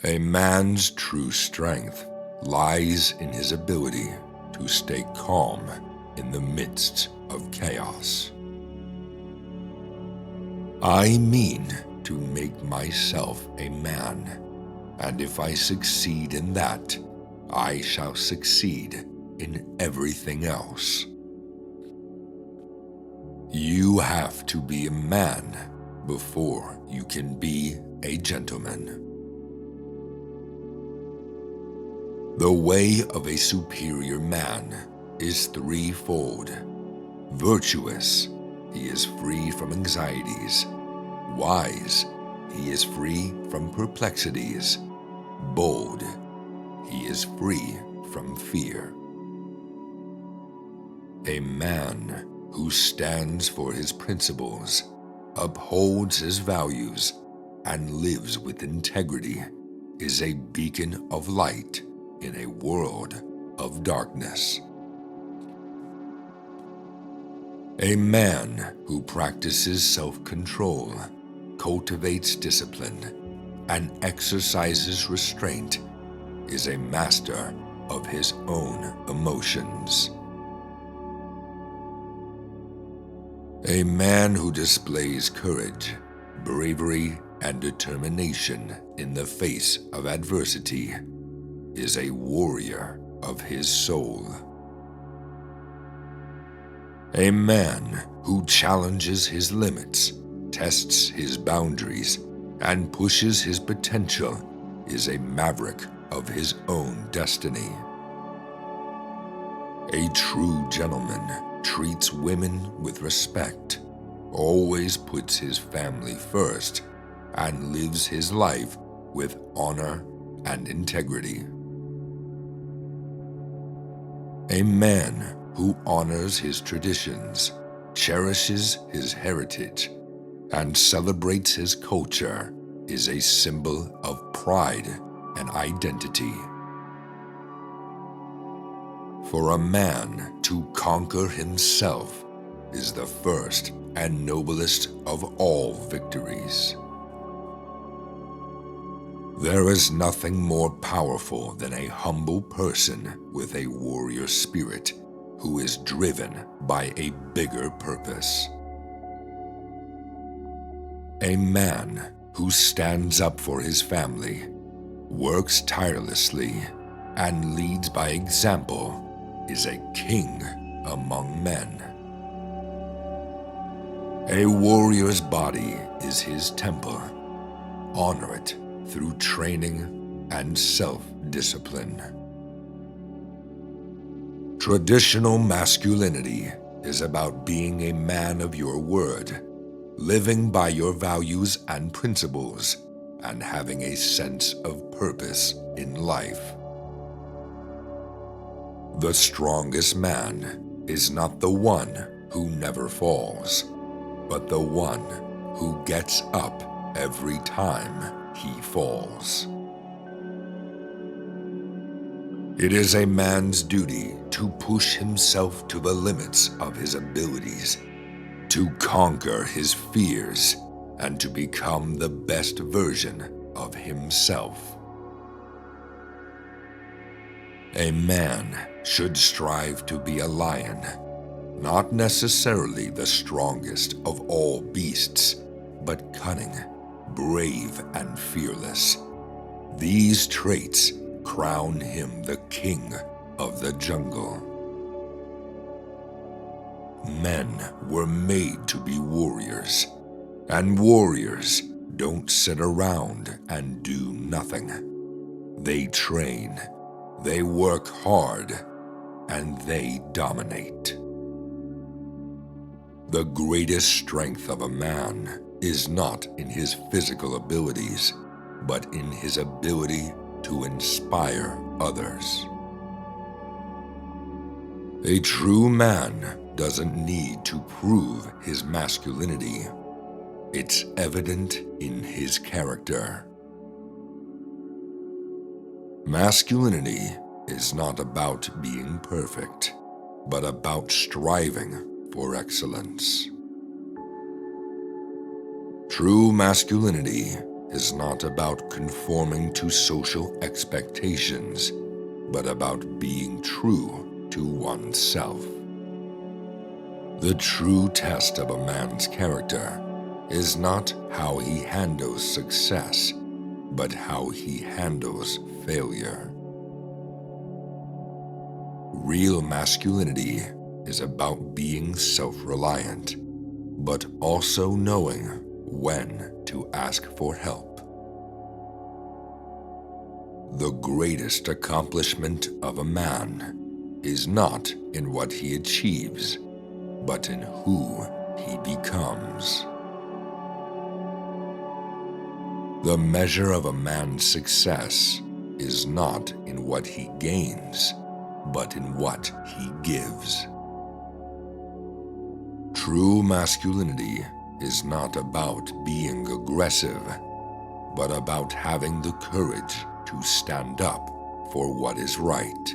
A man's true strength lies in his ability to stay calm in the midst of chaos. I mean to make myself a man, and if I succeed in that, I shall succeed in everything else. You have to be a man before you can be a gentleman. The way of a superior man is threefold. Virtuous, he is free from anxieties. Wise, he is free from perplexities. Bold, he is free from fear. A man who stands for his principles, upholds his values, and lives with integrity is a beacon of light in a world of darkness. A man who practices self-control, cultivates discipline, and exercises restraint is a master of his own emotions. A man who displays courage, bravery, and determination in the face of adversity is a warrior of his soul. A man who challenges his limits, tests his boundaries, and pushes his potential is a maverick of his own destiny. A true gentleman treats women with respect, always puts his family first, and lives his life with honor and integrity. A man who honors his traditions, cherishes his heritage, and celebrates his culture is a symbol of pride and identity. For a man to conquer himself is the first and noblest of all victories. There is nothing more powerful than a humble person with a warrior spirit who is driven by a bigger purpose. A man who stands up for his family, works tirelessly, and leads by example is a king among men. A warrior's body is his temple. Honor it through training and self-discipline. Traditional masculinity is about being a man of your word, living by your values and principles, and having a sense of purpose in life. The strongest man is not the one who never falls, but the one who gets up every time he falls. It is a man's duty to push himself to the limits of his abilities, to conquer his fears, and to become the best version of himself. A man should strive to be a lion, not necessarily the strongest of all beasts, but cunning, brave, and fearless. These traits crown him the king of the jungle. Men were made to be warriors, and warriors don't sit around and do nothing. They train, they work hard, and they dominate. The greatest strength of a man is not in his physical abilities, but in his ability to inspire others. A true man doesn't need to prove his masculinity. It's evident in his character. Masculinity is not about being perfect, but about striving for excellence. True masculinity is not about conforming to social expectations, but about being true to oneself. The true test of a man's character is not how he handles success, but how he handles failure. Real masculinity is about being self-reliant, but also knowing when to ask for help. The greatest accomplishment of a man is not in what he achieves, but in who he becomes. The measure of a man's success is not in what he gains, but in what he gives. True masculinity is not about being aggressive, but about having the courage to stand up for what is right.